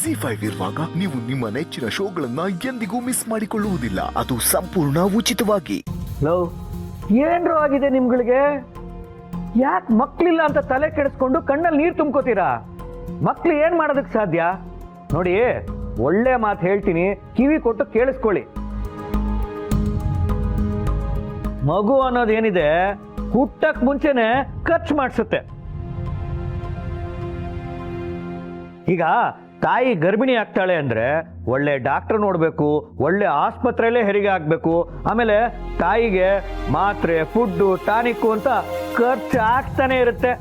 Z5 ಇರುವಾಗ ನೀವು ನಿಮ್ಮ ನೆಚ್ಚಿನ ಶೋಗಳನ್ನ ಎಂದಿಗೂ ಮಿಸ್ ಮಾಡಿಕೊಳ್ಳುವುದಿಲ್ಲ. ಅದು ಸಂಪೂರ್ಣ ಉಚಿತವಾಗಿ. ಲವ್ ಏನ್ರು ಆಗಿದೆ ನಿಮ್ಗಳಿಗೆ? ಯಾಕೆ ಮಕ್ಳಿಲ್ಲ ಅಂತ ತಲೆ ಕೆಡಿಸ್ಕೊಂಡು ಕಣ್ಣಲ್ಲಿ ನೀರು ತುಂಬ್ಕೋತೀರಾ? ಮಕ್ಳು ಏನ್ ಮಾಡೋದಕ್ಕೆ ಸಾಧ್ಯ? ನೋಡಿ, ಒಳ್ಳೆ ಮಾತು ಹೇಳ್ತೀನಿ, ಕಿವಿ ಕೊಟ್ಟು ಕೇಳಿಸ್ಕೊಳ್ಳಿ. ಮಗು ಅನ್ನೋದೇನಿದೆ ಹುಟ್ಟಕ್ ಮುಂಚೆನೆ ಖರ್ಚು ಮಾಡಿಸುತ್ತೆ. ಈಗ ತಾಯಿ ಗರ್ಭಿಣಿ ಆಗ್ತಾಳೆ ಅಂದ್ರೆ ಒಳ್ಳೆ ಡಾಕ್ಟರ್ ನೋಡ್ಬೇಕು, ಒಳ್ಳೆ ಆಸ್ಪತ್ರೆಯಲ್ಲೇ ಹೆರಿಗೆ ಆಗ್ಬೇಕು, ಆಮೇಲೆ ತಾಯಿಗೆ ಮಾತ್ರೆ, ಫುಡ್ಡು, ಟಾನಿಕ್ಕು ಅಂತ ಖರ್ಚು ಆಗ್ತಾನೆ ಇರುತ್ತೆ.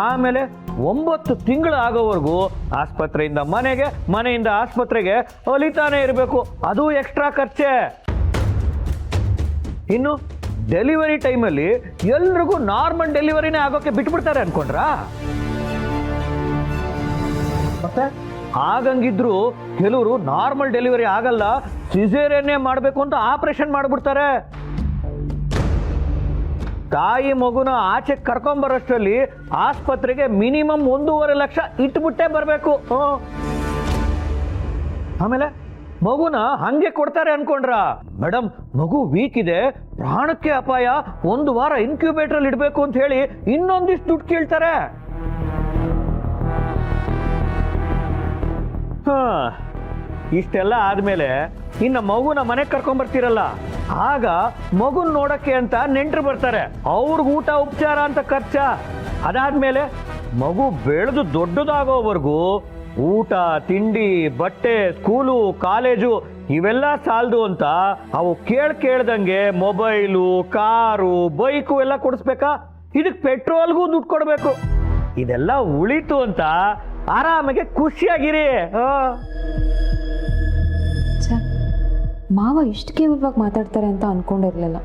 ಆಮೇಲೆ 9 ತಿಂಗಳು ಆಗೋವರೆಗೂ ಆಸ್ಪತ್ರೆಯಿಂದ ಮನೆಗೆ, ಮನೆಯಿಂದ ಆಸ್ಪತ್ರೆಗೆ ಅಲಿತಾನೆ ಇರಬೇಕು, ಅದು ಎಕ್ಸ್ಟ್ರಾ ಖರ್ಚೆ. ಇನ್ನು ಡೆಲಿವರಿ ಟೈಮಲ್ಲಿ ಎಲ್ರಿಗೂ ನಾರ್ಮಲ್ ಡೆಲಿವರಿನೇ ಆಗೋಕೆ ಬಿಟ್ಬಿಡ್ತಾರೆ ಅನ್ಕೊಂಡ್ರಾ? ಮತ್ತೆ ಆಗಂಗಿದ್ರು ಕೆಲವರು ನಾರ್ಮಲ್ ಡೆಲಿವರಿ ಆಗಲ್ಲ, ಸಿಸೇರಿಯನ್ನೇ ಮಾಡಬೇಕು ಅಂತ ಆಪರೇಷನ್ ಮಾಡ್ಬಿಡ್ತಾರೆ. ತಾಯಿ ಮಗುನ ಆಚೆ ಕರ್ಕೊಂಬರೋಷ್ಟರಲ್ಲಿ ಆಸ್ಪತ್ರೆಗೆ ಮಿನಿಮಮ್ 1.5 ಲಕ್ಷ ಇಟ್ಬಿಟ್ಟೆ ಬರಬೇಕು. ಆಮೇಲೆ ಮಗುನ ಹಂಗೆ ಕೊಡ್ತಾರೆ ಅನ್ಕೊಂಡ್ರ? ಮೇಡಮ್, ಮಗು ವೀಕ್ ಇದೆ, ಪ್ರಾಣಕ್ಕೆ ಅಪಾಯ, 1 ವಾರ ಇನ್ಕ್ಯುಬೇಟರ್ ಅಲ್ಲಿ ಇಡಬೇಕು ಅಂತ ಹೇಳಿ ಇನ್ನೊಂದಿಷ್ಟು ದುಡ್ಡು ಕೇಳ್ತಾರೆ. ಇಷ್ಟೆಲ್ಲ ಆದ್ಮೇಲೆ ಇನ್ನ ಮಗುನ ಮನೆಗೆ ಕರ್ಕೊಂಡ್ ಬರ್ತೀರಲ್ಲ, ಆಗ ಮಗುನ್ ನೋಡಕ್ಕೆ ಅಂತ ನೆಂಟರು ಬರ್ತಾರೆ, ಅವ್ರಿಗೆ ಊಟ ಉಪಚಾರ ಅಂತ ಖರ್ಚ. ಅದಾದ್ಮೇಲೆ ಮಗು ಬೆಳೆದು ದೊಡ್ಡದಾಗೋವರೆಗೂ ಊಟ, ತಿಂಡಿ, ಬಟ್ಟೆ, ಸ್ಕೂಲು, ಕಾಲೇಜು ಇವೆಲ್ಲ ಸಾಲದು ಅಂತ ಅವು ಕೇಳ್ದಂಗೆ ಮೊಬೈಲು, ಕಾರು, ಬೈಕು ಎಲ್ಲ ಕೊಡಿಸ್ಬೇಕಾ? ಇದಕ್ಕೆ ಪೆಟ್ರೋಲ್ಗೂ ದುಡ್ಡು ಕೊಡ್ಬೇಕು. ಇದೆಲ್ಲ ಉಳಿತು ಅಂತ ಆರಾಮಾಗಿ ಖುಷಿಯಾಗಿರಿ. ಮಾವ ಇಷ್ಟು ಕೇವಲವಾಗಿ ಮಾತಾಡ್ತಾರೆ ಅಂತ ಅನ್ಕೊಂಡಿರ್ಲಿಲ್ಲ.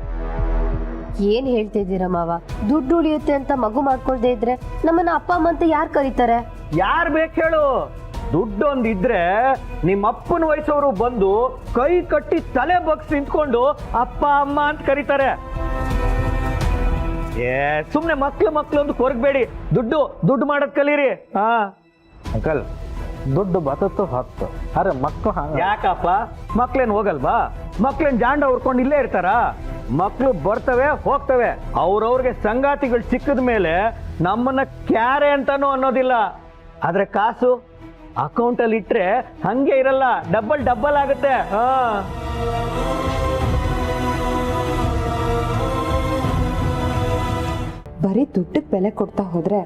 ಏನ್ ಹೇಳ್ತಿದ್ದೀರಾ ಮಾವ? ದುಡ್ಡು ಉಳಿಯುತ್ತೆ ಅಂತ ಮಗು ಮಾಡ್ಕೊಳ್ದೇ ಇದ್ರೆ ನಮ್ಮನ್ನ ಅಪ್ಪ ಅಮ್ಮ ಅಂತ ಯಾರು ಕರೀತಾರೆ? ಯಾರು ಬೇಕು ಹೇಳು? ದುಡ್ಡೊಂದಿದ್ರೆ ನಿಮ್ಮ ಅಪ್ಪನ ವಯಸ್ಸವರು ಬಂದು ಕೈ ಕಟ್ಟಿ ತಲೆ ಬಗ್ಸಿ ನಿಂತ್ಕೊಂಡು ಅಪ್ಪ ಅಮ್ಮ ಅಂತ ಕರೀತಾರೆ. ಸುಮ್ನೆ ಮಕ್ಳು ಅಂತ ಕೊರಗಬೇಡಿ, ದುಡ್ಡು ಮಾಡೋದ್ ಕಲೀರಿ. ಅಂಕಲ್, ದುಡ್ಡು ಬತತ್ತು 10, ಅರೆ ಮಕ್ಕಳು ಯಾಕಪ್ಪ? ಮಕ್ಳೇನ್ ಹೋಗಲ್ವಾ? ಮಕ್ಳೇನ್ ಜಾಂಡ ಹುರ್ಕೊಂಡು ಇಲ್ಲೇ ಇರ್ತಾರ? ಮಕ್ಳು ಬರ್ತವೆ ಹೋಗ್ತವೆ, ಅವ್ರವ್ರಿಗೆ ಸಂಗಾತಿಗಳು ಸಿಕ್ಕದ ಮೇಲೆ ನಮ್ಮನ್ನ ಕ್ಯಾರೆ ಅಂತಾನು ಅನ್ನೋದಿಲ್ಲ. ಆದ್ರೆ ಕಾಸು ಅಕೌಂಟಲ್ಲಿ ಇಟ್ರೆ ಹಂಗೆ ಇರಲ್ಲ, ಡಬ್ಬಲ್ ಆಗುತ್ತೆ. ಬರೀ ದುಡ್ಡಿಗೆ ಬೆಲೆ ಕೊಡ್ತಾ ಹೋದ್ರೆ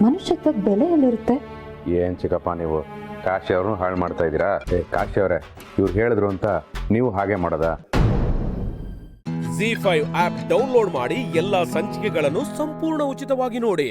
ಮನುಷ್ಯತ್ವಕ್ಕೆ ಬೆಲೆ ಎಲ್ಲಿರುತ್ತೆ? ಏನ್ ಚಿಕ್ಕಪ್ಪ ನೀವು ಕಾಶಿ ಅವ್ರನ್ನು ಹಾಳು ಮಾಡ್ತಾ ಇದ್ದೀರಾ? ಕಾಶಿ ಅವರೇ, ಇವ್ರು ಹೇಳಿದ್ರು ಅಂತ ನೀವು ಹಾಗೆ ಮಾಡೋದಾ? Z5 ಆಪ್ ಡೌನ್ಲೋಡ್ ಮಾಡಿ ಎಲ್ಲಾ ಸಂಚಿಕೆಗಳನ್ನು ಸಂಪೂರ್ಣ ಉಚಿತವಾಗಿ ನೋಡಿ.